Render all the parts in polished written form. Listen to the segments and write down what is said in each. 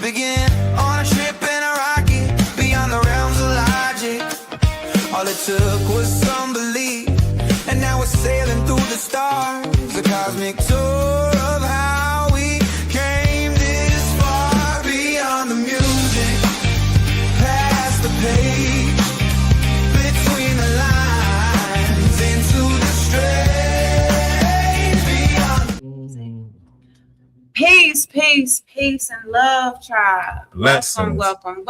Begin on a ship in a rocket, beyond the realms of logic. All it took was some belief, and now we're sailing through the stars. A cosmic tour of how we came this far. Beyond the music, past the page, between the lines, into the strange. Beyond. Peace, peace, peace, and love, tribe. Blessings. Welcome.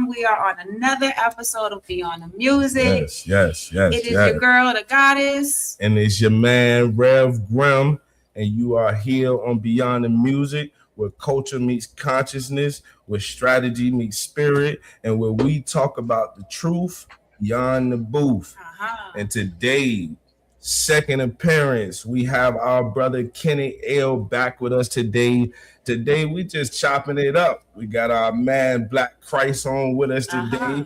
We are on another episode of Beyond the Music. Yes. It is your girl, the goddess. And it's your man, Rev Grimm. And you are here on Beyond the Music, where culture meets consciousness, where strategy meets spirit, and where we talk about the truth beyond the booth. And today, second appearance, we have our brother Kenny L back with us today. Today we just chopping it up. We got our man Black Christ on with us today.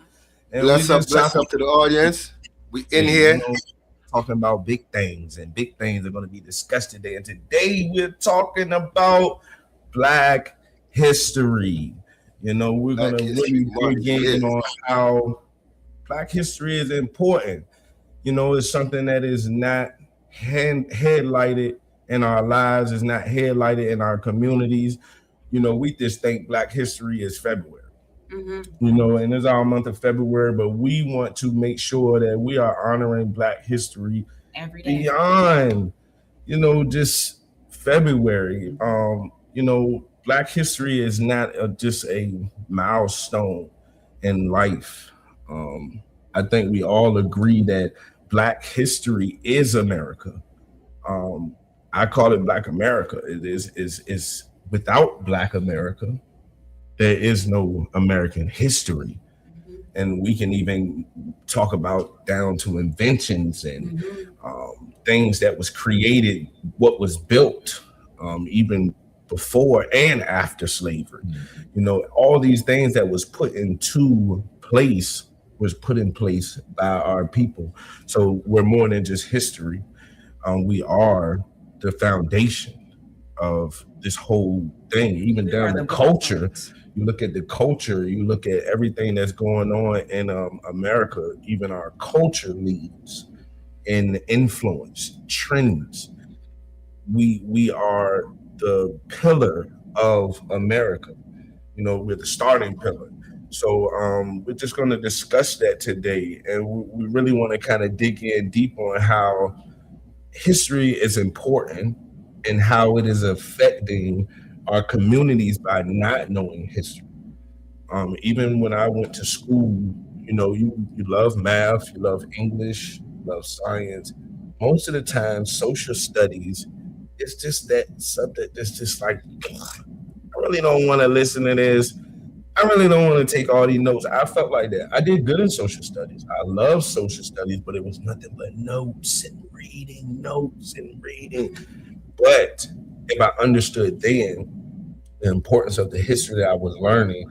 And bless up to the audience. We in here talking about big things, and big things are going to be discussed today. And today we're talking about Black history. You know, we're going to really dig in on how Black history is important. You know, it's something that is not headlighted in our lives, is not headlighted in our communities. You know, we just think Black history is February. You know, and it's our month of February, but we want to make sure that we are honoring Black history every day beyond, you know, just February. You know, Black history is not just a milestone in life. I think we all agree that Black history is America. I call it Black America. It is without Black America, there is no American history. And we can even talk about down to inventions and things that was created, what was built, even before and after slavery. You know, all these things that was put in place by our people. So we're more than just history. We are the foundation of this whole thing, even down to culture. You look at the culture, you look at everything that's going on in America, even our culture leads in influence, trends. We are the pillar of America. You know, we're the starting pillar. So we're just going to discuss that today. And we really want to kind of dig in deep on how history is important and how it is affecting our communities by not knowing history. Even when I went to school, you know, you love math, you love English, you love science. Most of the time, social studies, it's just that subject that's just like, I really don't want to listen to this. I really don't want to take all these notes. I felt like that. I did good in social studies. I love social studies, but it was nothing but notes and reading. But if I understood then the importance of the history that I was learning,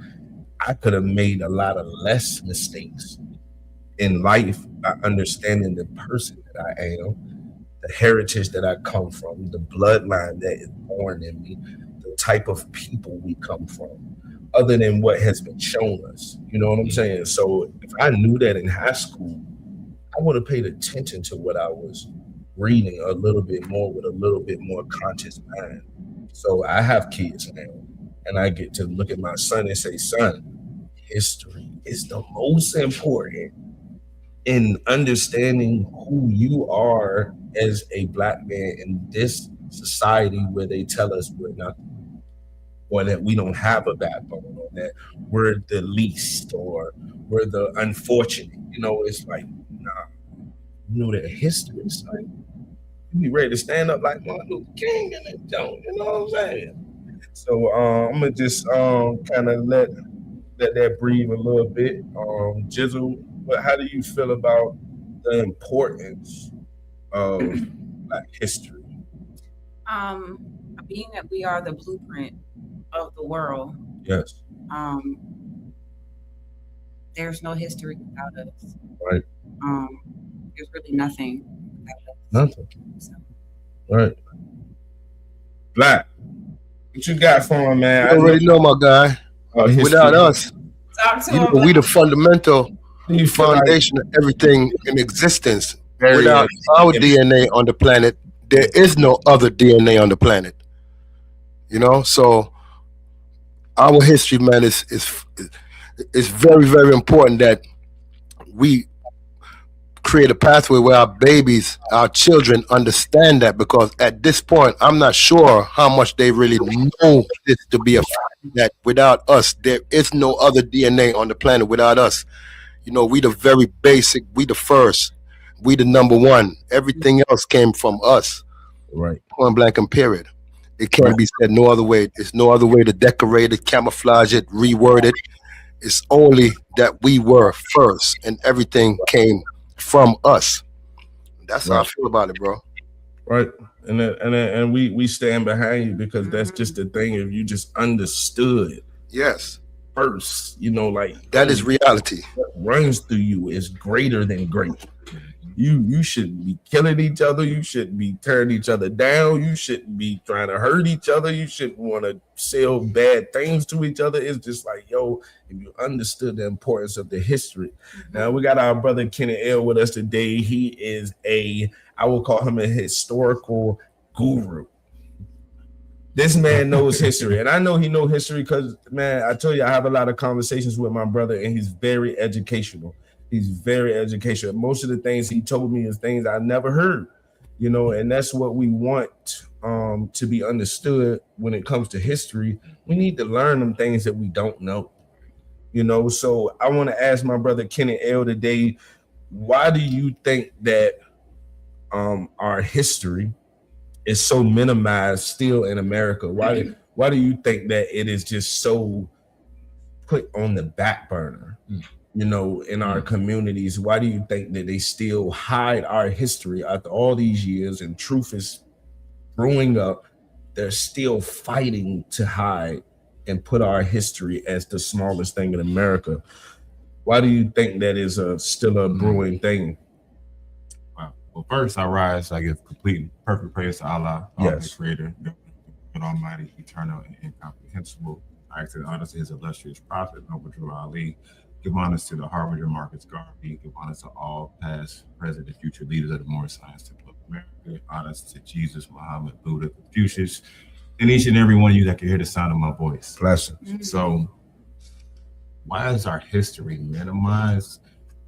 I could have made a lot of less mistakes in life by understanding the person that I am, the heritage that I come from, the bloodline that is born in me, the type of people we come from, other than what has been shown us. You know what I'm saying? So if I knew that in high school, I would have paid attention to what I was reading a little bit more with a little bit more conscious mind. So I have kids now, and I get to look at my son and say, son, history is the most important in understanding who you are as a Black man in this society where they tell us we're nothing, or that we don't have a backbone, or that we're the least, or we're the unfortunate. You know, it's like, nah, you know that history is like, you be ready to stand up like Martin Luther King and then don't, you know what I'm saying? So I'm gonna just kind of let that breathe a little bit. Jizzle, how do you feel about the importance of Black history? Being that we are the blueprint of the world. Yes. There's no history without us. Right. There's really nothing without us. Nothing. So. Right. Black, what you got for him, man? You already know, my guy. Without us, Talk to you know, him. we the fundamental You feel like foundation of everything in existence. Very Without our DNA on the planet, there is no other DNA on the planet. You know, so our history, man, is very, very important that we create a pathway where our babies, our children understand that, because at this point, I'm not sure how much they really know this to be a fact, that without us, there is no other DNA on the planet without us. You know, we the very basic, we the first, we the number one. Everything else came from us, right. point blank and period. It can't be said no other way. There's no other way to decorate it, camouflage it, reword it. It's only that we were first and everything came from us. That's how I feel about it, bro. Right. And we stand behind you, because that's just the thing. If you just understood Yes, first, you know, like that is reality. what runs through you is greater than great. You shouldn't be killing each other. You shouldn't be tearing each other down. You shouldn't be trying to hurt each other. You shouldn't want to sell bad things to each other. It's just like, yo, if you understood the importance of the history. Now we got our brother Kenny L with us today. He is I will call him a historical guru. This man knows history, and I know he knows history because, man, I tell you, I have a lot of conversations with my brother, and he's very educational. He's very educational. Most of the things he told me is things I never heard, you know, and that's what we want to be understood when it comes to history. We need to learn them things that we don't know, you know. So I want to ask my brother Kenny L today, why do you think that our history is so minimized still in America? Why do you think that it is just so put on the back burner, you know, in our communities? Why do you think that they still hide our history after all these years and truth is growing up? They're still fighting to hide and put our history as the smallest thing in America. Why do you think that is still a brewing thing? Well, first I give complete perfect praise to Allah, Yes. the Creator, the Almighty, Eternal, and Incomprehensible. I extend honor to His illustrious Prophet, Noble Drew Ali. Give honors to the Harbinger Marcus Garvey. Give honors to all past, present, and future leaders of the Moorish Science Temple of America. Honors to Jesus, Muhammad, Buddha, Confucius, and each and every one of you that can hear the sound of my voice. Blessings. So, why is our history minimized?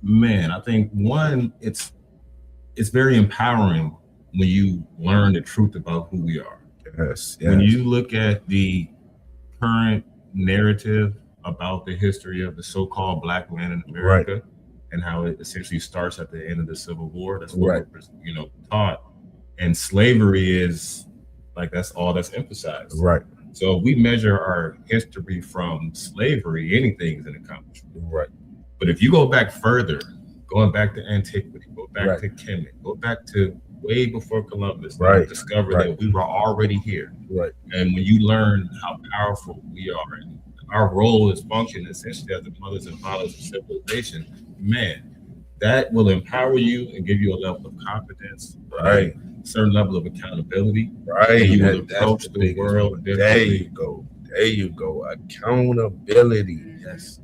Man, I think one, it's very empowering when you learn the truth about who we are. Yes. When you look at the current narrative about the history of the so-called Black man in America, and how it essentially starts at the end of the Civil War, that's what we're taught. And slavery is like, that's all that's emphasized. Right. So if we measure our history from slavery, anything is an accomplishment. Right. But if you go back further, going back to antiquity, go back to Kemet, go back to way before Columbus, discovered that we were already here. Right. And when you learn how powerful we are and our role is functioning essentially as the mothers and fathers of civilization, man, that will empower you and give you a level of confidence, a certain level of accountability. Right. And you will approach the world differently. There you go. Accountability. Yes.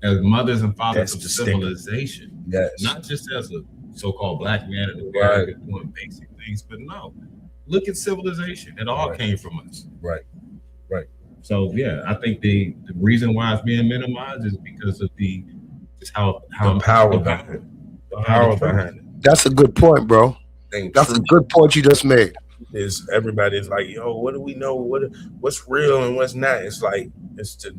As mothers and That's fathers of the civilization. Yes. Not just as a so-called Black man in America doing basic things, but no. Look at civilization. It all came from us. Right. So yeah, I think the reason why it's being minimized is because of how The power behind it. The power behind it. That's a good point, bro. That's a good point you just made. Is everybody's like, yo, what do we know? What's real and what's not? It's like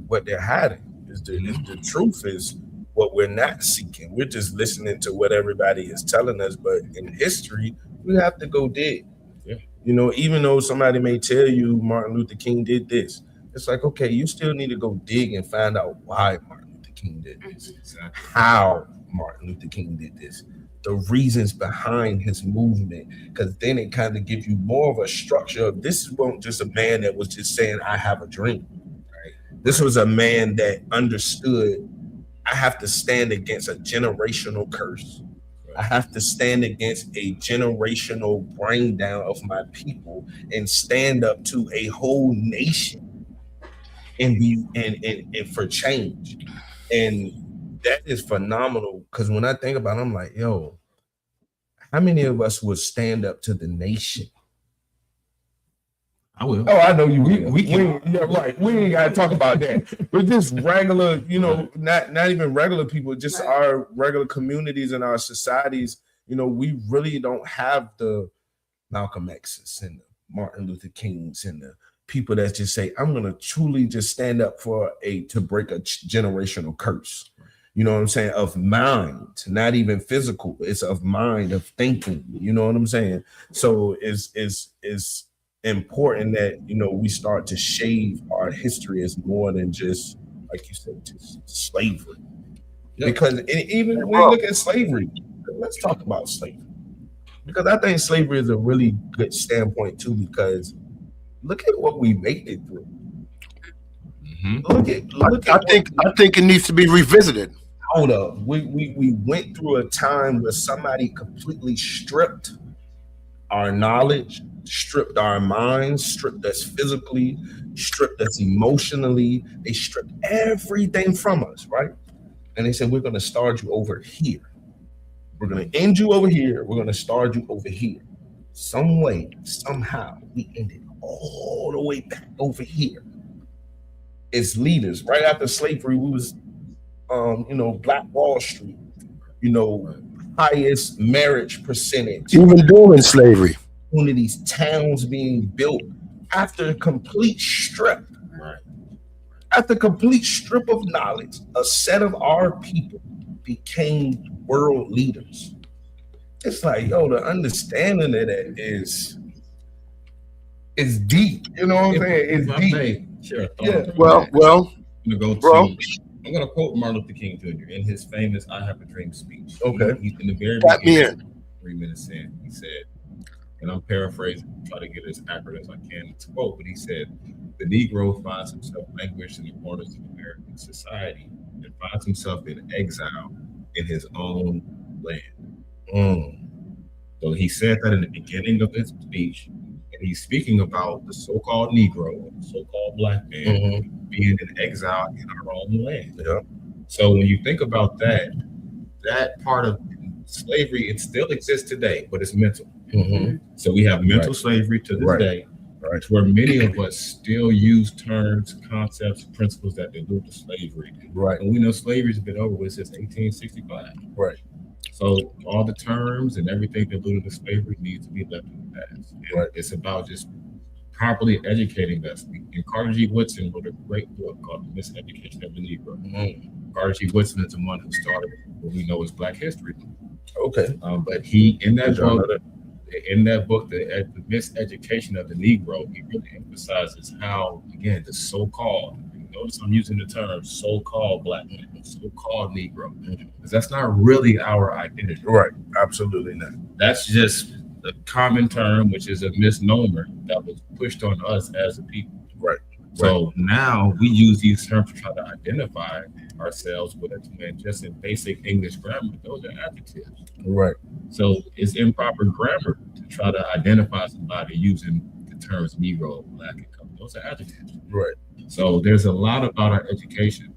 what they're hiding. The truth is what we're not seeking. We're just listening to what everybody is telling us. But in history, we have to go dig. Yeah. You know, even though somebody may tell you Martin Luther King did this, it's like, okay, you still need to go dig and find out why Martin Luther King did this, how Martin Luther King did this, the reasons behind his movement, because then it kind of gives you more of a structure of this wasn't just a man that was just saying, I have a dream. This was a man that understood, I have to stand against a generational curse. I have to stand against a generational bring down of my people and stand up to a whole nation. and be and for change. And that is phenomenal, because when I think about it, I'm like, yo, how many of us would stand up to the nation? I will. Oh, I know you. We can. Yeah, right. We ain't got to talk about that. But just regular, not even regular people, just our regular communities and our societies. We really don't have the Malcolm X's and the Martin Luther Kings and the people that just say, I'm going to truly just stand up to break a generational curse. You know what I'm saying? Of mind, not even physical. It's of mind, of thinking. You know what I'm saying? So it's important that we start to shave our history as more than just, like you said, just slavery. Yep. Because even when you look at slavery, let's talk about slavery, because I think slavery is a really good standpoint too, because look at what we made it through. Mm-hmm. I think it needs to be revisited. Hold up, we went through a time where somebody completely stripped our knowledge, stripped our minds, stripped us physically, stripped us emotionally. They stripped everything from us, right? And they said, we're going to start you over here. We're going to end you over here. We're going to start you over here. Some way, somehow, we ended all the way back over here. As leaders, right after slavery, we was, Black Wall Street, highest marriage percentage. Even during slavery. One of these towns being built after a complete strip. Right. After complete strip of knowledge, a set of our people became world leaders. It's like, the understanding of that is deep. You know what I'm saying? It's deep. Sure. Yeah. Well, I'm going to quote Martin Luther King Jr. in his famous "I Have a Dream" speech. Okay. He's in the very beginning, 3 minutes in, he said, and I'm paraphrasing, try to get as accurate as I can to quote, but he said, the Negro finds himself languished in the corners of American society and finds himself in exile in his own land. So he said that in the beginning of his speech, and he's speaking about the so-called Negro, the so-called Black man, being in exile in our own land. Yeah. So when you think about that part of slavery, it still exists today, but it's mental. So we have mental slavery to this day, where many of us still use terms, concepts, principles that allude to slavery. Right. And we know slavery's been over with since 1865. Right. So all the terms and everything that alluded to slavery needs to be left in the past. And it's about just properly educating us. And Carter G. Woodson wrote a great book called The Miseducation of the Negro. Carter G. Woodson is the one who started what we know as Black History. Okay. But he, in that book, the Miseducation of the Negro, he really emphasizes how, again, the so-called, notice I'm using the term so-called Black man, so-called Negro, because that's not really our identity. Right. Absolutely not. That's just the common term, which is a misnomer that was pushed on us as a people. Right. So now we use these terms to try to identify ourselves with it, and just in basic English grammar, those are adjectives. Right. So it's improper grammar to try to identify somebody using the terms Negro, Black, and color. Those are adjectives. Right. So there's a lot about our education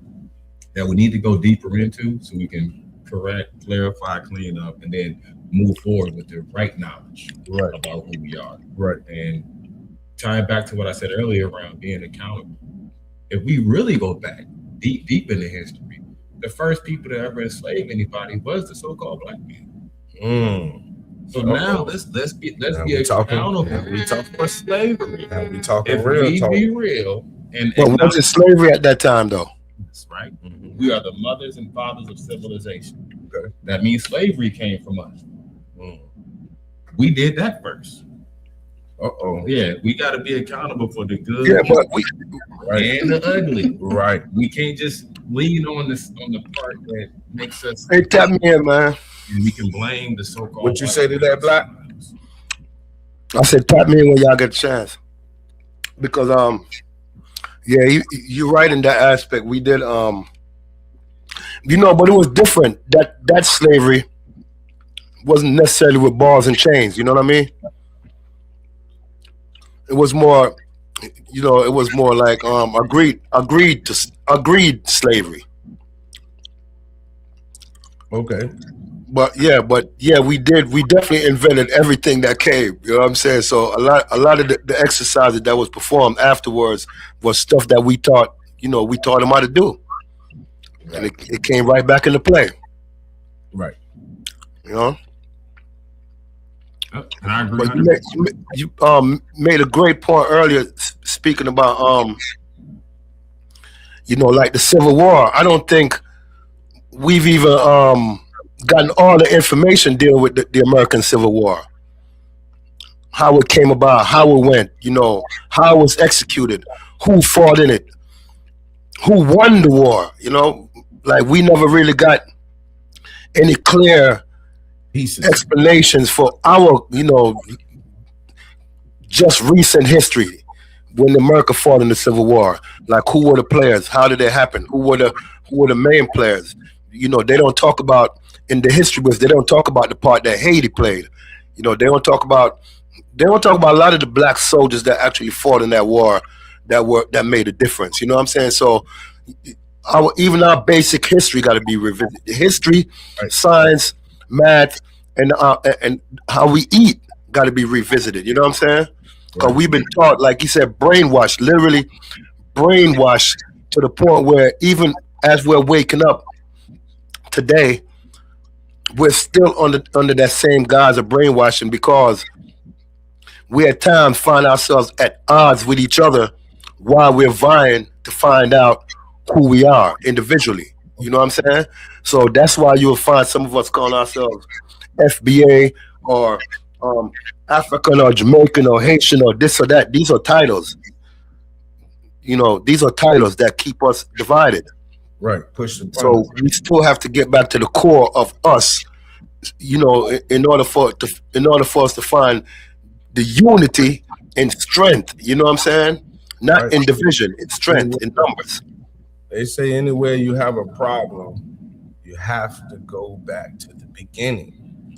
that we need to go deeper into so we can correct, clarify, clean up, and then move forward with the right knowledge about who we are. Right. And tying back to what I said earlier around being accountable, if we really go back deep into history, the first people to ever enslave anybody was the so-called Black man. So now let's be accountable. We talk for slavery. Now we talking if real we talk. be real, and was it slavery at that time though? That's right. We are the mothers and fathers of civilization. Okay. That means slavery came from us. We did that first. Yeah, we got to be accountable for the good, and the ugly. Right. We can't just lean on the part that makes us. Hey, tap me in, man. And we can blame the so-called. What you say to that, Black? I said tap me in when y'all get a chance, because yeah, you're right in that aspect. We did but it was different. That slavery wasn't necessarily with balls and chains. You know what I mean? It was more You know, it was more like agreed slavery. Okay. But yeah, we definitely invented everything that came. You know what I'm saying? So a lot of the exercises that was performed afterwards was stuff that we taught. You know, we taught them how to do, and it came right back into play. Right. You know. And I agree. But you made a great point earlier, speaking about you know, like the Civil War. I don't think we've even gotten all the information dealing with the American Civil War, how it came about, how it went, you know, how it was executed, who fought in it, who won the war. You know, like we never really got any clear Pieces. explanations for our, you know, just recent history when America fought in the Civil War. Like who were the players? How did it happen? Who were the main players? You know, they don't talk about in the history books. They don't talk about the part that Haiti played. You know, they don't talk about a lot of the black soldiers that actually fought in that war that made a difference. You know what I'm saying? So even our basic history got to be revisited. History, Right. science, math, and how we eat got to be revisited. You know what I'm saying? Because we've been taught, like you said, brainwashed, literally brainwashed to the point where even as we're waking up today, we're still under that same guise of brainwashing because we at times find ourselves at odds with each other while we're vying to find out who we are individually. You know what I'm saying? So that's why you'll find some of us calling ourselves FBA or African or Jamaican or Haitian or this or that. These are titles. You know, these are titles that keep us divided. Right. Push the So we still have to get back to the core of us. You know, in order for us to find the unity and strength. You know what I'm saying? Not Right. in division, it's strength in numbers. They say anywhere you have a problem, you have to go back to the beginning.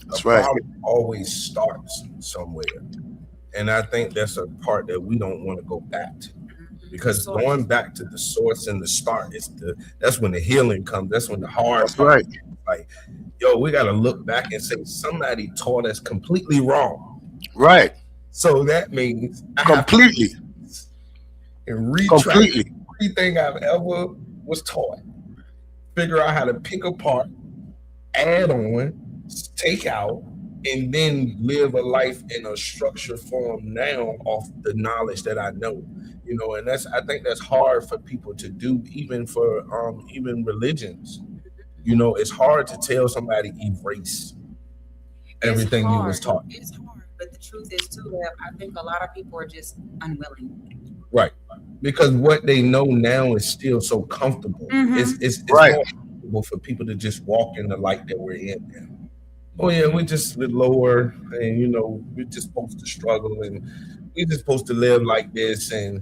That's a right. problem always starts somewhere. And I think that's a part that we don't want to go back to. Because going back to the source and the start that's when the healing comes. That's when the hard That's part. right. Like, yo, we gotta look back and say somebody taught us completely wrong. Right. So that means I have to Completely. and retract Completely. everything I've ever was taught. Figure out how to pick apart, add on, take out, and then live a life in a structured form now off the knowledge that I know. You know, and I think that's hard for people to do, even for even religions. You know, it's hard to tell somebody erase everything you was taught. It's hard, but the truth is too that I think a lot of people are just unwilling. Right. Because what they know now is still so comfortable. Mhm. It's Right. more comfortable for people to just walk in the light that we're in now. Oh yeah, we're just lower, and you know, we're just supposed to struggle, and we're just supposed to live like this, and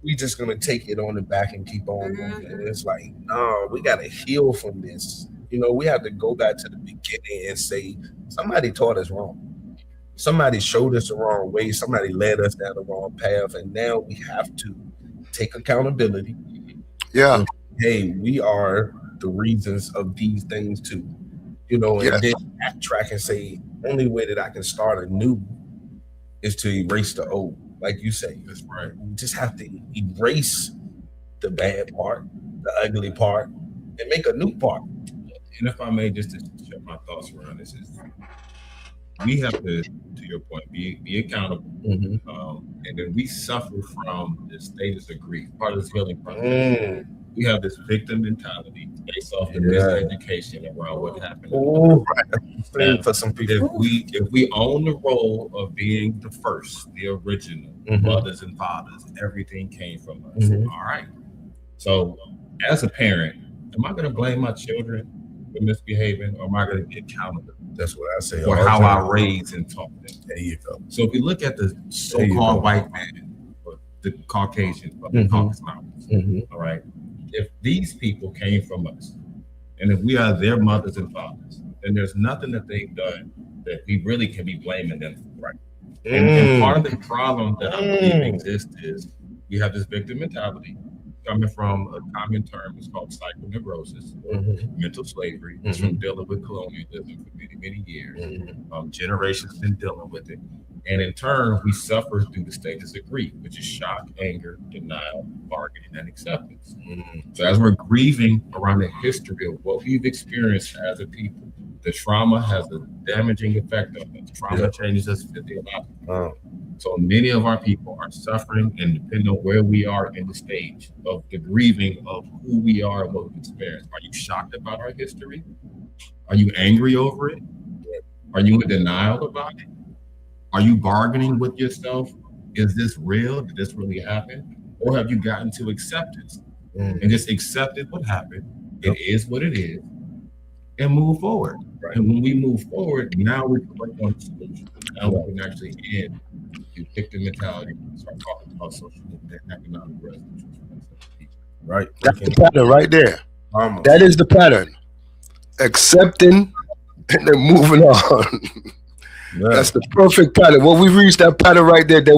we just gonna take it on the back and keep on moving. And it's like, no, we gotta heal from this. You know, we have to go back to the beginning and say, somebody taught us wrong. Somebody showed us the wrong way. Somebody led us down the wrong path, and now we have to take accountability. Yeah. Hey, we are the reasons of these things too. You know, and Yes. then backtrack and say, only way that I can start anew is to erase the old. Like you say, That's right. we just have to erase the bad part, the ugly part, and make a new part. And if I may, just to share my thoughts around this, is we have to your point, be accountable, and then we suffer from the status of grief. Part of this healing process, we have this victim mentality based off the miseducation around what happened. Oh, for some people, If we own the role of being the first, the original mothers and fathers, everything came from us. All right. So, as a parent, am I going to blame my children for misbehaving, or am I going to be accountable? That's what I say. For how I raise and taught them. There you go. So if we look at the so-called white man, or the Caucasian, or the Caucasus Mountains, all right, if these people came from us, and if we are their mothers and fathers, then there's nothing that they've done that we really can be blaming them for, right? And part of the problem that I believe exists is we have this victim mentality coming from a common term. It's called psychoneurosis, mental slavery. It's from dealing with colonialism for many, many years. Generations been dealing with it. And in turn, we suffer through the stages of grief, which is shock, anger, denial, bargaining, and acceptance. So as we're grieving around the history of what we've experienced as a people, the trauma has a damaging effect on us. Trauma changes us physiologically. So many of our people are suffering, and depending on where we are in the stage of the grieving of who we are and what we've experienced. Are you shocked about our history? Are you angry over it? Are you in denial about it? Are you bargaining with yourself? Is this real? Did this really happen? Or have you gotten to acceptance and just accepted what happened? It is what it is, and move forward. Right. And when we move forward, now we can work on the solution. Now we can actually end the victim mentality and start talking about social and economic resolutions. Right. That's the pattern right there. That is the pattern. Accepting and then moving on. Yeah. That's the perfect pattern. Well, we've reached that pattern right there that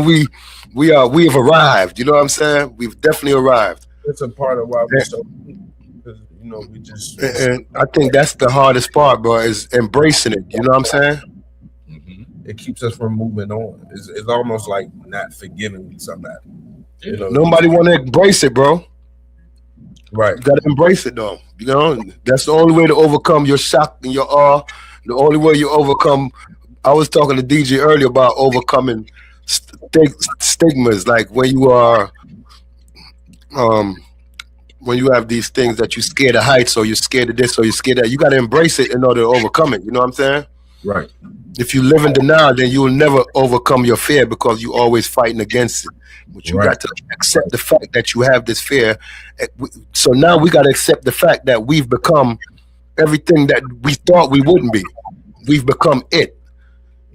we have arrived. You know what I'm saying? We've definitely arrived. It's a part of why we're so, because we just. And I think that's the hardest part, bro, is embracing it. You know what I'm saying? It keeps us from moving on. It's almost like not forgiving somebody. Nobody want to embrace it, bro. Right. You got to embrace it, though. You know, that's the only way to overcome your shock and your awe. The only way you overcome. I was talking to DJ earlier about overcoming stigmas, like when you are, when you have these things that you're scared of heights, or you're scared of this, or you're scared of that. You got to embrace it in order to overcome it. You know what I'm saying? Right. If you live in denial, then you will never overcome your fear because you're always fighting against it. But you got to accept the fact that you have this fear. So now we got to accept the fact that we've become everything that we thought we wouldn't be. We've become it.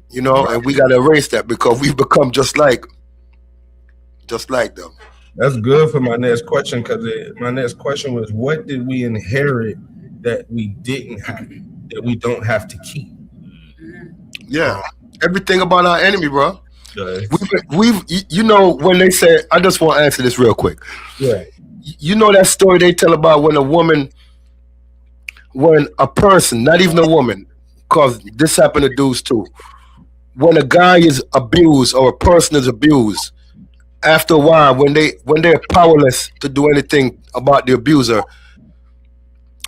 You know, and we got to erase that because we've become just like them. That's good for my next question, because my next question was, what did we inherit that we didn't have, that we don't have to keep? Yeah, everything about our enemy, bro. We've you know, when they say, I just want to answer this real quick. Yeah. You know that story they tell about when a person, not even a woman, because this happened to dudes too. When a guy is abused or a person is abused, after a while, when they're powerless to do anything about the abuser,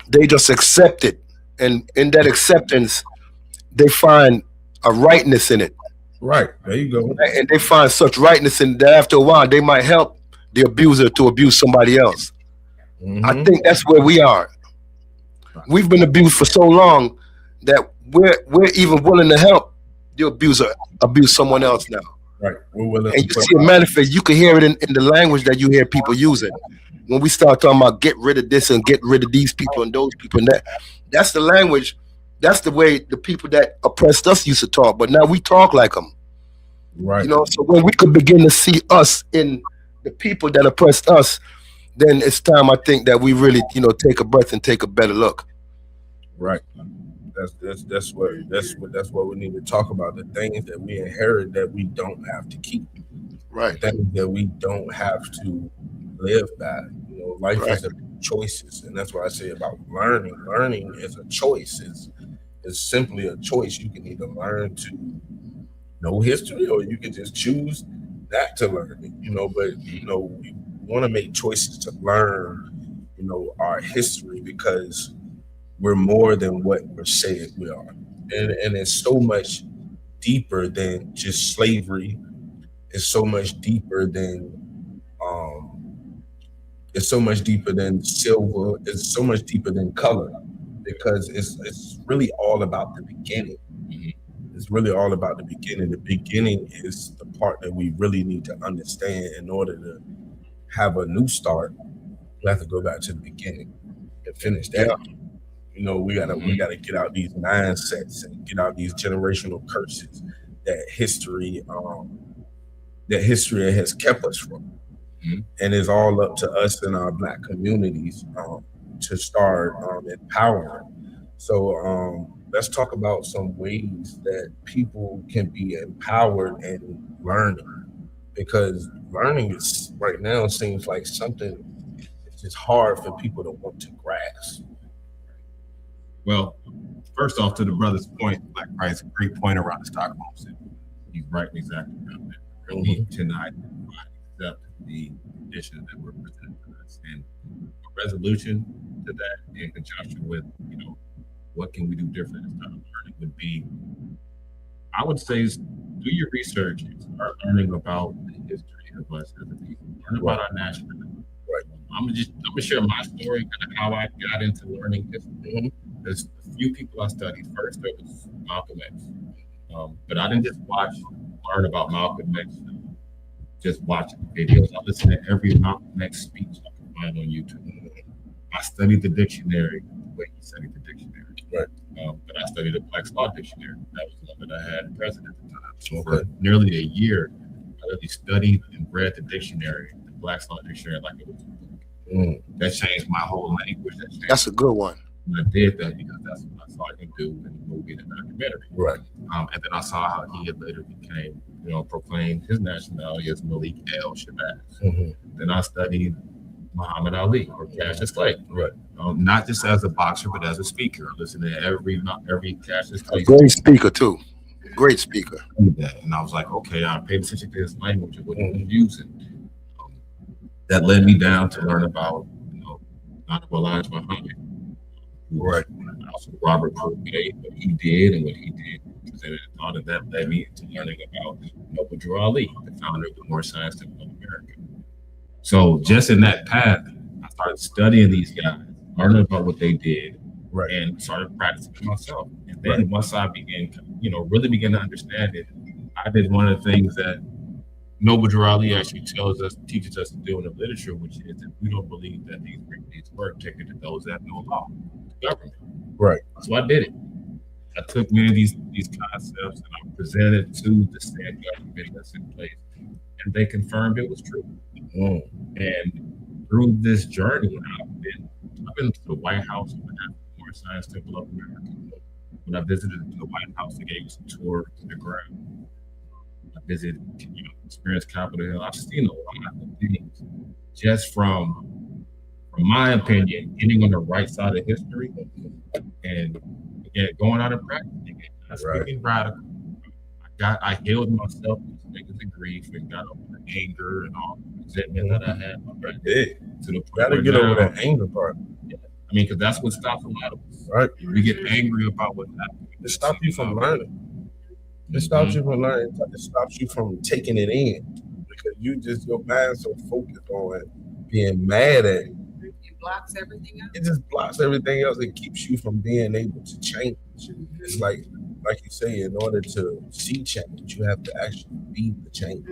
they just accept it, and in that acceptance, they find a rightness in it. Right, there you go. And they find such rightness in that after a while, they might help the abuser to abuse somebody else. I think that's where we are. We've been abused for so long that we're even willing to help the abuser abuse someone else now. Right. And you see it manifest. You can hear it in the language that you hear people using. When we start talking about get rid of this and get rid of these people and those people and that's the language. That's the way the people that oppressed us used to talk. But now we talk like them. Right. You know, so when we could begin to see us in the people that oppressed us, then it's time, I think, that we really, take a breath and take a better look. Right. That's what we need to talk about. The things that we inherit that we don't have to keep. Right. Things that we don't have to live by. Life is about choices, and that's what I say about learning. Learning is a choice. It's simply a choice. You can either learn to know history, or you can just choose not to learn it. But we want to make choices to learn, our history, because we're more than what we're saying we are. And it's so much deeper than just slavery. It's so much deeper than silver. It's so much deeper than color, because it's really all about the beginning. It's really all about the beginning. The beginning is the part that we really need to understand. In order to have a new start, we have to go back to the beginning and finish that. We gotta get out these mindsets and get out these generational curses that history has kept us from. And it's all up to us in our Black communities to start empowering. So let's talk about some ways that people can be empowered and learning, because learning is right now seems like something it's just hard for people to want to grasp. Well, first off, to the brother's point, Black Christ, great point around the Stockholm syndrome. He's right exactly about that. We tend to accept the conditions that were presented to us, and a resolution to that, in conjunction with what can we do different instead of learning, would be, I would say, is do your research and start learning about the history of us as a people. Learn about our nationality. Right. I'm gonna share my story, kind of how I got into learning history. There's a few people I studied. First, there was Malcolm X, but I didn't just learn about Malcolm X, just watching videos. I listened to every Malcolm X speech I could find on YouTube. I studied the dictionary the way he studied the dictionary. Right. But I studied the Black's Law Dictionary. That was the one that I had present at the time. So for nearly a year, I really studied and read the dictionary, the Black's Law Dictionary, like it was a book. That changed my whole language. That's a good one. And I did that because that's what I saw him do in the movie and the documentary. Right. And then I saw how he had later became, proclaimed his nationality as Malik El Shabazz. Then I studied Muhammad Ali or Cassius Clay. Right. Not just as a boxer, but as a speaker. Listen to every Cassius Clay. A great speaker too. Great speaker. And I was like, okay, I paid attention to his language and what he was using. That led me down to learn about, Honorable Elijah Muhammad. Right. Also Robert Courtney, what he did and what he did presented a thought, and that led me to learning about Noble Drew Ali, the founder of the Moorish Science Temple of America. So just in that path, I started studying these guys, learning about what they did, Right. and started practicing it myself. And then once I began, really began to understand it, I did one of the things that Noble Drew Ali actually teaches us to do in the literature, which is that we don't believe that these work, take it to those that know law, the government. Right. So I did it. I took many of these concepts and I presented to the state government that's in place, and they confirmed it was true. And through this journey, I've been to the White House and the Moorish Science Temple of America. When I visited the White House, they gave us a tour to the ground. I visited, experienced Capitol Hill. I've seen a lot of things just from my opinion, getting on the right side of history and again, going out and practicing it. Not speaking radical. I healed myself from niggas and grief and got over the anger and all the resentment that I had. To the point Gotta get over that anger part. I mean, because that's what stops a lot of us. Right. We get angry about what happened. It stops you from learning. It stops you from learning. It stops you from taking it in because your mind's so focused on being mad at it. It blocks everything else. It just blocks everything else. It keeps you from being able to change. It's like you say, in order to see change, you have to actually be the change.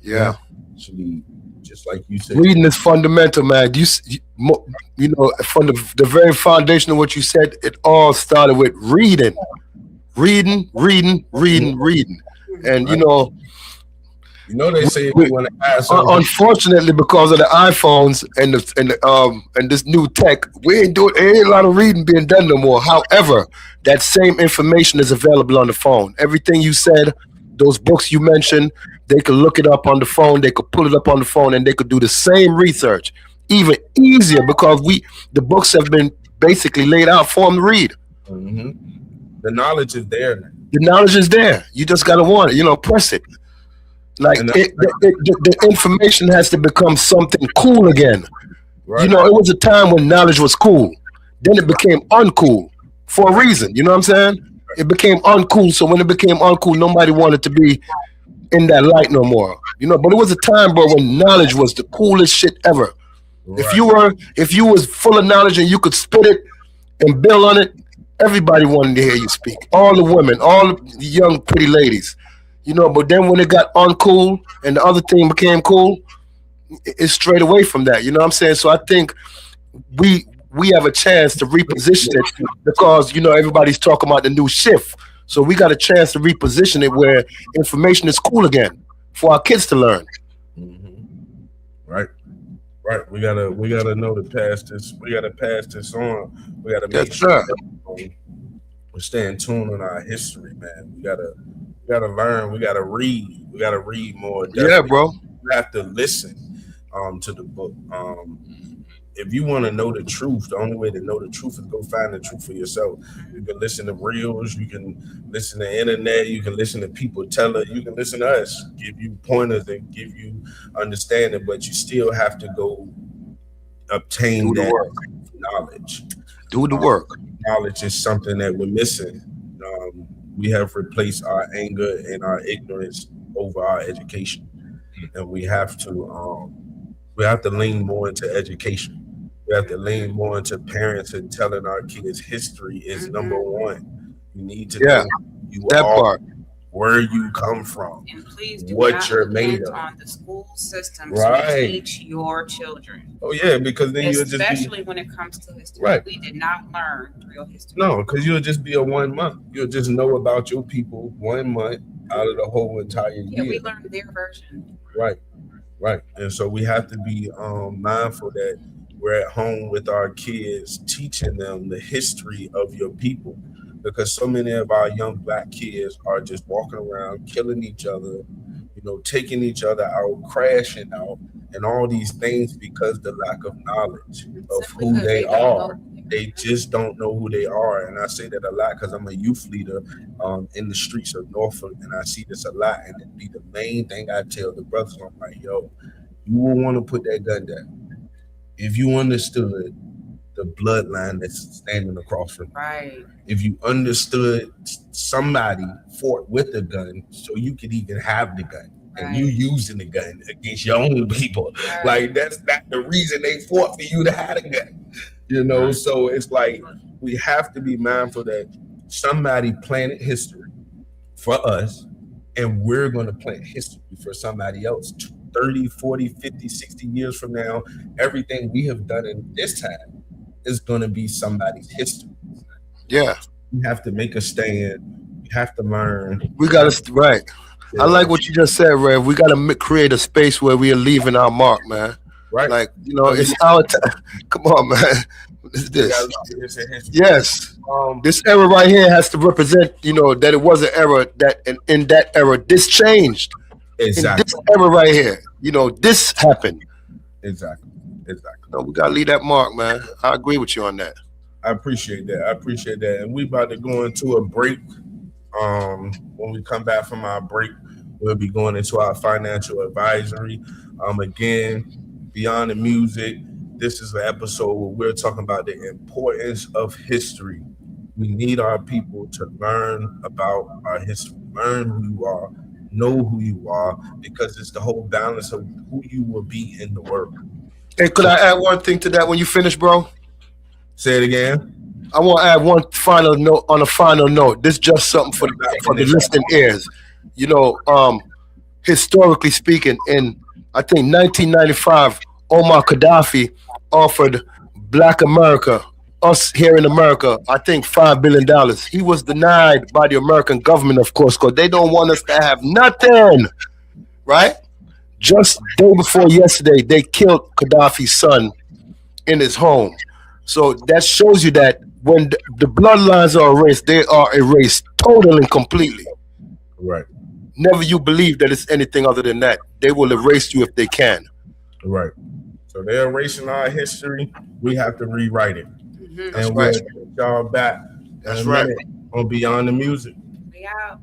Yeah. Actually, just like you said, Reading is fundamental, man. From the very foundation of what you said, it all started with reading. And they say if you want to ask unfortunately, because of the iPhones and this new tech, ain't a lot of reading being done no more. However, that same information is available on the phone. Everything you said, those books you mentioned, they could look it up on the phone, they could pull it up on the phone, and they could do the same research even easier because the books have been basically laid out for them to read. The knowledge is there now. The knowledge is there. You just gotta want it. Press it. Like the information has to become something cool again. Right. It was a time when knowledge was cool. Then it became uncool for a reason. You know what I'm saying? It became uncool. So when it became uncool, nobody wanted to be in that light no more. But it was a time, bro, when knowledge was the coolest shit ever. Right. If you was full of knowledge and you could spit it and build on it, everybody wanted to hear you speak. All the women, all the young pretty ladies. But then when it got uncool and the other thing became cool, it's straight away from that. You know what I'm saying? So I think we have a chance to reposition it because, everybody's talking about the new shift. So we got a chance to reposition it where information is cool again for our kids to learn. Right. We gotta know to pass this. We gotta pass this on. We gotta make sure we stay in tune on our history, man. We gotta learn. We gotta read. We gotta read more. Yeah, bro. you have to listen to the book. If you want to know the truth, the only way to know the truth is go find the truth for yourself. You can listen to reels, you can listen to internet, you can listen to people tell it, you can listen to us, give you pointers and give you understanding, but you still have to go obtain Do the that work. knowledge. Do the work. Knowledge is something that we're missing. We have replaced our anger and our ignorance over our education, and we have to lean more into education. We have to lean more into parents and telling our kids history is number one. You need to know who you That are, part. where you come from, And please do what not you're made depend of. on the school system Right. to teach your children. Oh yeah, because then you'll just be Especially when it comes to history. Right. We did not learn real history. no, because you'll just be a 1 month. You'll just know about your people 1 month out of the whole entire Yeah, year. we learned their version. Right. And so we have to be mindful that we're at home with our kids, teaching them the history of your people, because so many of our young Black kids are just walking around killing each other, taking each other out, crashing out, and all these things because the lack of knowledge of Simply who because they don't are. know. They just don't know who they are. And I say that a lot because I'm a youth leader in the streets of Norfolk, and I see this a lot. And it be the main thing I tell the brothers. I'm like, yo, you will want to put that gun down if you understood the bloodline that's standing across from you. Right. If you understood somebody fought with a gun so you could even have the gun. And you using the gun against your own people. Right. Like, that's not the reason they fought for you to have a gun. So it's like we have to be mindful that somebody planted history for us, and we're going to plant history for somebody else 30, 40, 50, 60 years from now. Everything we have done in this time is going to be somebody's history. Yeah. We have to make a stand. We have to learn. We got to, right. I like what you just said, Rev. We got to create a space where we are leaving our mark, man. Right. Like, it's our time. Come on, man. What is this? Yes. This era right here has to represent, that it was an era that, and in that era, this changed. Exactly. In this era right here, this happened. Exactly. We got to leave that mark, man. I agree with you on that. I appreciate that. And we about to go into a break. When we come back from our break, we'll be going into our financial advisory. Again, beyond the music, this is an episode where we're talking about the importance of history. We need our people to learn about our history, learn who you are, know who you are, because it's the whole balance of who you will be in the world. Hey, could I add one thing to that when you finish, bro? Say it again. I want to add one final note. On a final note, this is just something for the listening ears. Historically speaking, in I think 1995, Omar Gaddafi offered Black America, us here in America, I think $5 billion. He was denied by the American government, of course, because they don't want us to have nothing, right? Just day before yesterday, they killed Gaddafi's son in his home. So that shows you that when the bloodlines are erased, they are erased totally and completely. Right. Never you believe that it's anything other than that. They will erase you if they can. Right. So they're erasing our history. We have to rewrite it. Mm-hmm. And right. we'll get y'all back. That's right. On Beyond the Music. We out.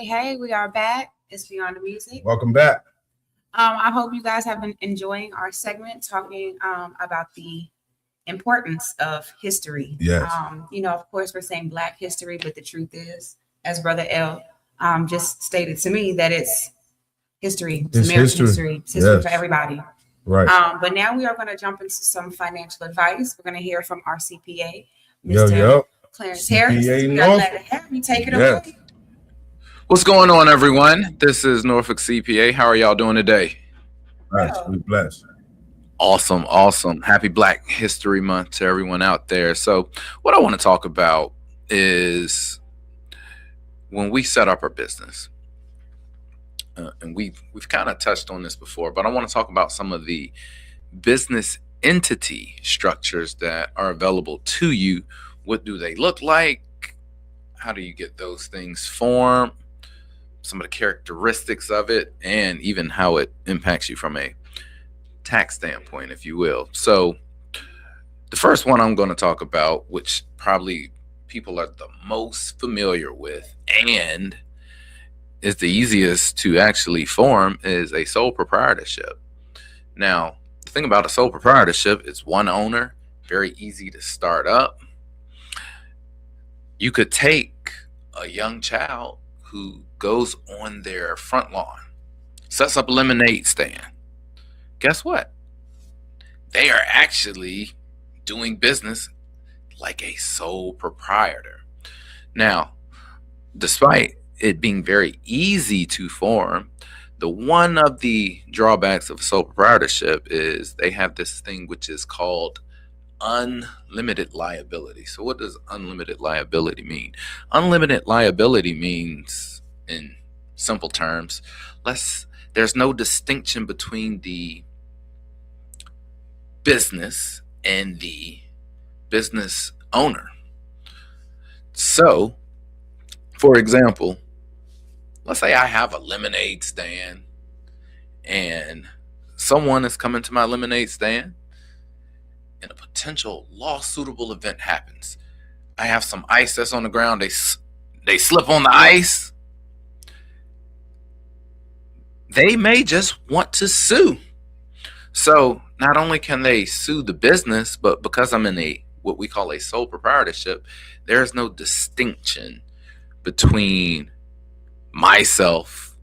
Hey, we are back. It's Beyond the Music. Welcome back. I hope you guys have been enjoying our segment talking about the importance of history. Yes. Of course, we're saying Black history, but the truth is, as Brother L just stated to me, that it's history. It's American history. It's history for everybody. Right. But now we are going to jump into some financial advice. We're going to hear from our CPA, Yo, Mr. yo. Clarence CPA Harris. We are North. glad to have you. Take it Yes. away. What's going on, everyone? This is Norfolk CPA. How are y'all doing today? Blessed. We blessed. Awesome, awesome. Happy Black History Month to everyone out there. So what I want to talk about is when we set up our business, and we've kind of touched on this before, but I want to talk about some of the business entity structures that are available to you. What do they look like? How do you get those things formed? Some of the characteristics of it, and even how it impacts you from a tax standpoint, if you will. So the first one I'm going to talk about, which probably people are the most familiar with and is the easiest to actually form, is a sole proprietorship. Now, the thing about a sole proprietorship, it's one owner, very easy to start up. You could take a young child who goes on their front lawn, sets up a lemonade stand. Guess what? They are actually doing business like a sole proprietor. Now, despite it being very easy to form, the one of the drawbacks of sole proprietorship is they have this thing which is called unlimited liability. So what does unlimited liability mean? Unlimited liability means, in simple terms, there's no distinction between the business and the business owner. So, for example, let's say I have a lemonade stand and someone is coming to my lemonade stand and a potential lawsuitable event happens. I have some ice that's on the ground. They slip on the ice. They may just want to sue. So not only can they sue the business, but because I'm in what we call a sole proprietorship, there's no distinction between myself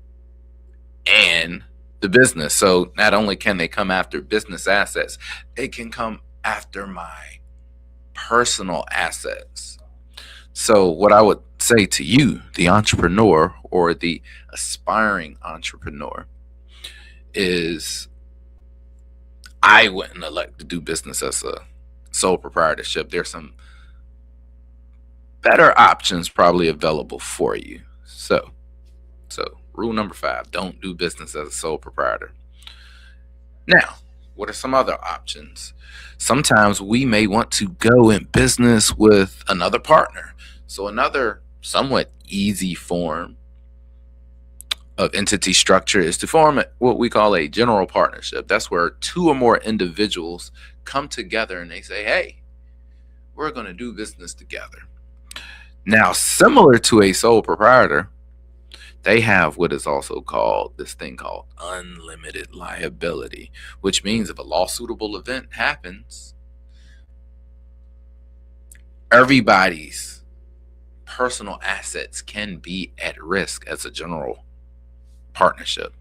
and the business. So not only can they come after business assets, they can come after my personal assets. So what I would say to you, the entrepreneur or the aspiring entrepreneur, is I wouldn't elect to do business as a sole proprietorship. There's some better options probably available for you. So rule number 5, don't do business as a sole proprietor. Now, what are some other options? Sometimes we may want to go in business with another partner. So another somewhat easy form of entity structure is to form what we call a general partnership. That's where 2 or more individuals come together and they say, hey, we're going to do business together. Now, similar to a sole proprietor, they have what is also called this thing called unlimited liability, which means if a lawsuitable event happens, everybody's personal assets can be at risk as a general partnership.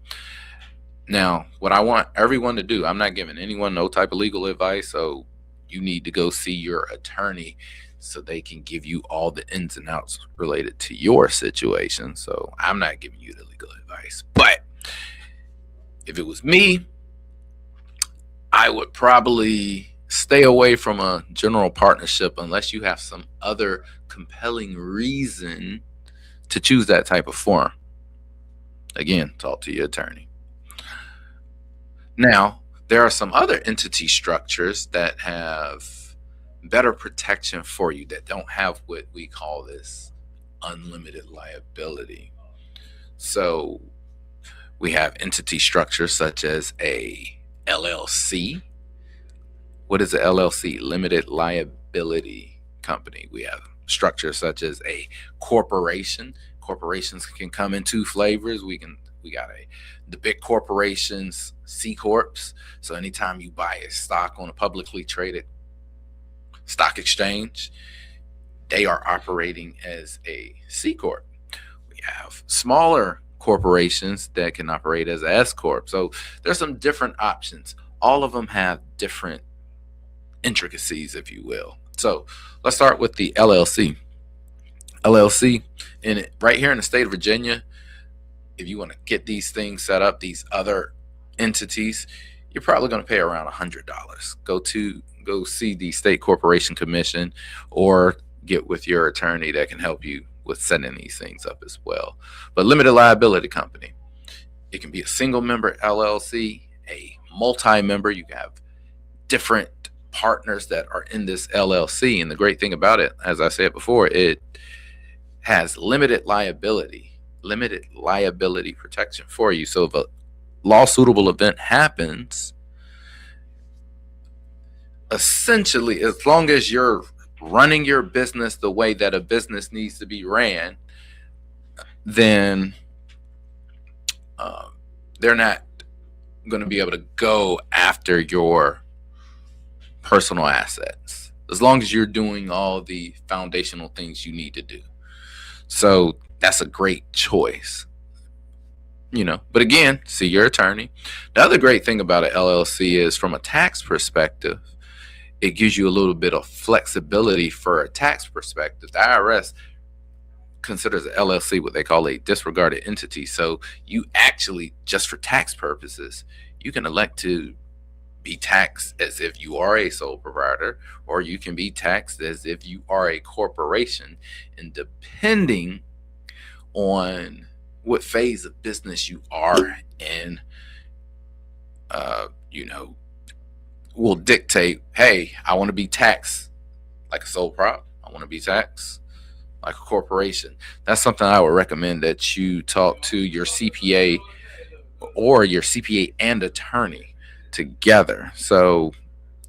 Now, what I want everyone to do, I'm not giving anyone no type of legal advice, so you need to go see your attorney so they can give you all the ins and outs related to your situation. So I'm not giving you the legal advice. But if it was me, I would probably stay away from a general partnership unless you have some other compelling reason to choose that type of form. Again, talk to your attorney. Now, there are some other entity structures that have better protection for you, that don't have what we call this unlimited liability. So we have entity structures such as a LLC. What is a LLC? Limited liability company. We have structures such as a corporation, Corporations can come in two flavors. We got the big corporations, C corps. So anytime you buy a stock on a publicly traded stock exchange, they are operating as a C corp. We have smaller corporations that can operate as a S corp. So there's some different options. All of them have different intricacies, if you will. So let's start with the LLC. LLC, right here in the state of Virginia, if you want to get these things set up, these other entities, you're probably going to pay around $100. Go see the State Corporation Commission, or get with your attorney that can help you with setting these things up as well. But limited liability company, it can be a single member LLC, a multi-member. You have different partners that are in this LLC, and the great thing about it, as I said before, it has limited liability protection for you. So if a lawsuitable event happens, essentially, as long as you're running your business the way that a business needs to be ran, then they're not going to be able to go after your personal assets, as long as you're doing all the foundational things you need to do. So that's a great choice, but again, see your attorney. The other great thing about an LLC is, from a tax perspective, it gives you a little bit of flexibility for a tax perspective. The IRS considers an LLC what they call a disregarded entity. So you actually, just for tax purposes, you can elect to be taxed as if you are a sole proprietor, or you can be taxed as if you are a corporation. And depending on what phase of business you are in, will dictate, hey, I want to be taxed like a sole prop. I want to be taxed like a corporation. That's something I would recommend that you talk to your CPA, or your CPA and attorney together. So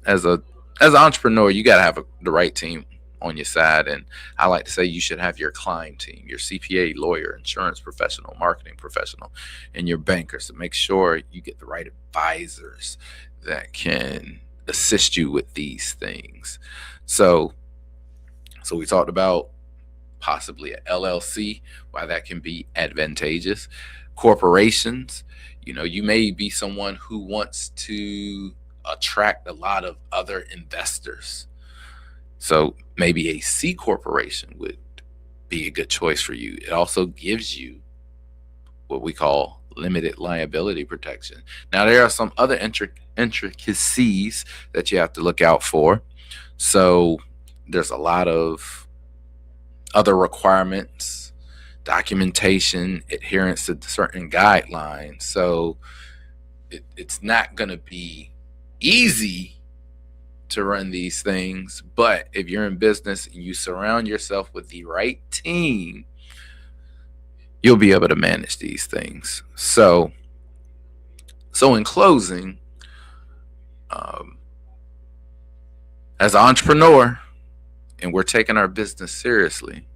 as an entrepreneur, you got to have the right team on your side. And I like to say you should have your climb team, your CPA, lawyer, insurance professional, marketing professional, and your banker. So make sure you get the right advisors that can assist you with these things. So we talked about possibly an LLC, why that can be advantageous. Corporations, you may be someone who wants to attract a lot of other investors. So maybe a C corporation would be a good choice for you. It also gives you what we call limited liability protection. Now, there are some other intricacies that you have to look out for. So there's a lot of other requirements, documentation, adherence to certain guidelines. So it's not going to be easy to run these things, but if you're in business and you surround yourself with the right team, you'll be able to manage these things. So in closing, as an entrepreneur, and we're taking our business seriously,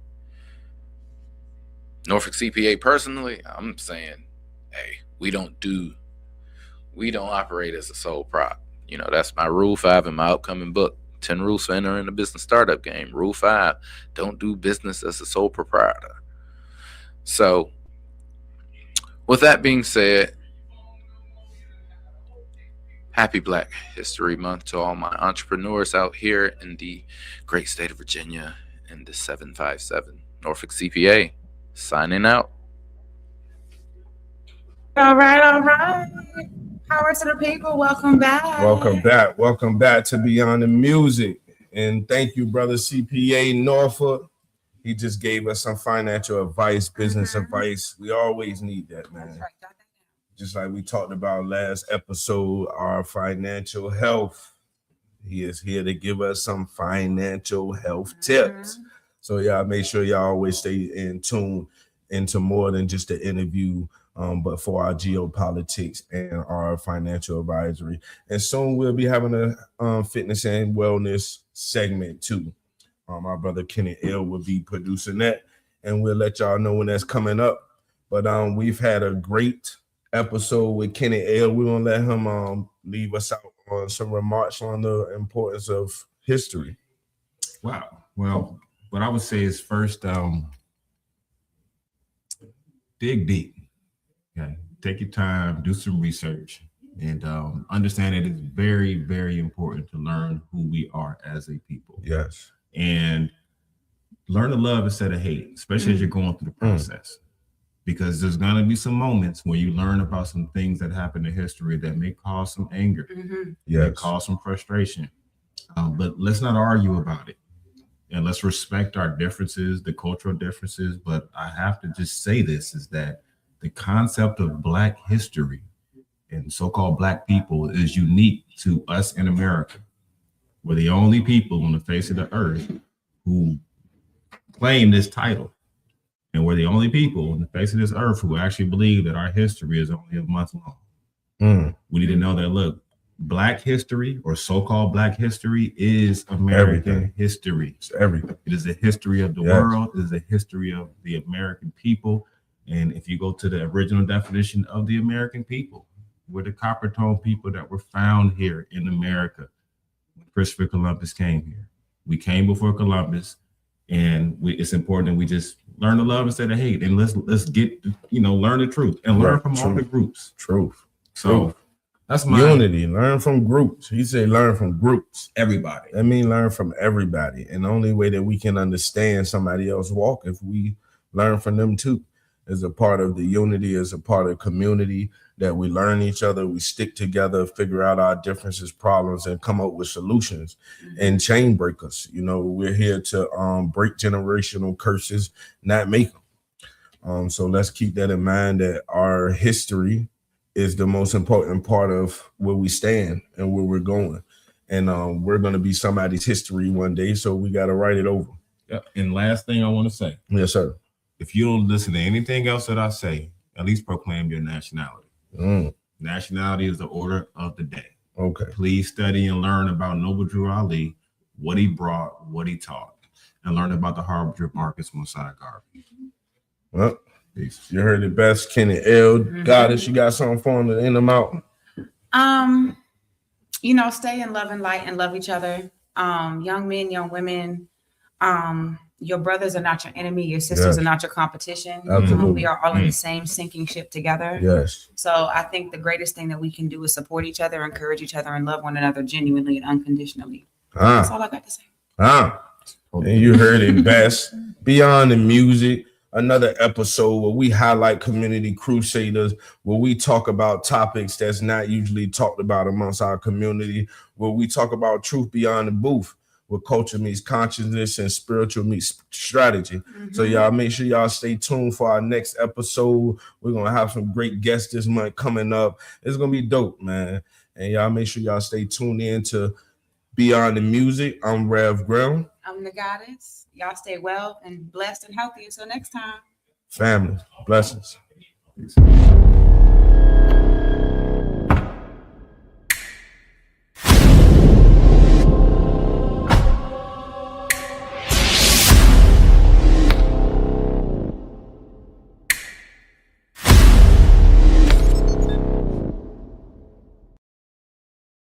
Norfolk CPA personally, I'm saying, hey, we don't operate as a sole prop. That's my Rule 5 in my upcoming book, 10 Rules for Entering the Business Startup Game. Rule 5, don't do business as a sole proprietor. So with that being said, happy Black History Month to all my entrepreneurs out here in the great state of Virginia and the 757 Norfolk CPA. Signing out. All right. Power to the people. Welcome back. Welcome back to Beyond the Music. And thank you, brother CPA Norfolk. He just gave us some financial advice, business advice. We always need that, man. That's right. Just like we talked about last episode, our financial health. He is here to give us some financial health tips. So y'all make sure y'all always stay in tune into more than just the interview, but for our geopolitics and our financial advisory. And soon we'll be having a fitness and wellness segment too. Our brother Kenneth L will be producing that. and we'll let y'all know when that's coming up. But we've had a great episode with Kenny L. We're gonna let him leave us out on some remarks on the importance of history. Wow. Well, what I would say is first, dig deep. Okay, take your time, do some research, and understand that it's very, very important to learn who we are as a people. Yes. And learn to love instead of hate, especially as you're going through the process. Because there's gonna be some moments where you learn about some things that happen in history that may cause some anger, may cause some frustration. But let's not argue about it. And let's respect our differences, the cultural differences. But I have to just say this is that the concept of Black history and so-called Black people is unique to us in America. We're the only people on the face of the earth who claim this title. And we're the only people on the face of this earth who actually believe that our history is only a month long. We need to know that, look, Black history or so-called Black history is American history. It's everything. It is the history of the world. It is the history of the American people. And if you go to the original definition of the American people, we're the copper tone people that were found here in America when Christopher Columbus came here. We came before Columbus, and it's important that we just learn to love instead of hate. And let's get, learn the truth and learn from all the groups. Truth. So that's my unity. Learn from groups. He said learn from groups. Everybody. That means learn from everybody. And the only way that we can understand somebody else's walk if we learn from them too. As a part of the unity, as a part of community, that we learn each other, we stick together, figure out our differences, problems, and come up with solutions and chain breakers. We're here to break generational curses, not make them. So let's keep that in mind, that our history is the most important part of where we stand and where we're going. And we're going to be somebody's history one day, so we got to write it over. Yeah. And last thing I want to say. Yes, sir. If you don't listen to anything else that I say, at least proclaim your nationality. Nationality is the order of the day. Okay. Please study and learn about Noble Drew Ali, what he brought, what he taught, and learn about the Harbinger of Marcus Mosiah Garvey. Well, peace. You heard it best, Kenny L. Goddess, you got something for him to end them out? Stay in love and light and love each other. Young men, young women, your brothers are not your enemy. Your sisters are not your competition. We are all in the same sinking ship together. Yes. So I think the greatest thing that we can do is support each other, encourage each other, and love one another genuinely and unconditionally. That's all I got to say. And you heard it best. Beyond the music, another episode where we highlight community crusaders, where we talk about topics that's not usually talked about amongst our community, where we talk about truth beyond the booth, where culture meets consciousness and spiritual meets strategy. So y'all make sure y'all stay tuned for our next episode. We're going to have some great guests this month coming up. It's going to be dope, man. And y'all make sure y'all stay tuned in to Beyond the Music. I'm Rev Graham. I'm the Goddess. Y'all stay well and blessed and healthy until next time. Family, blessings. Peace.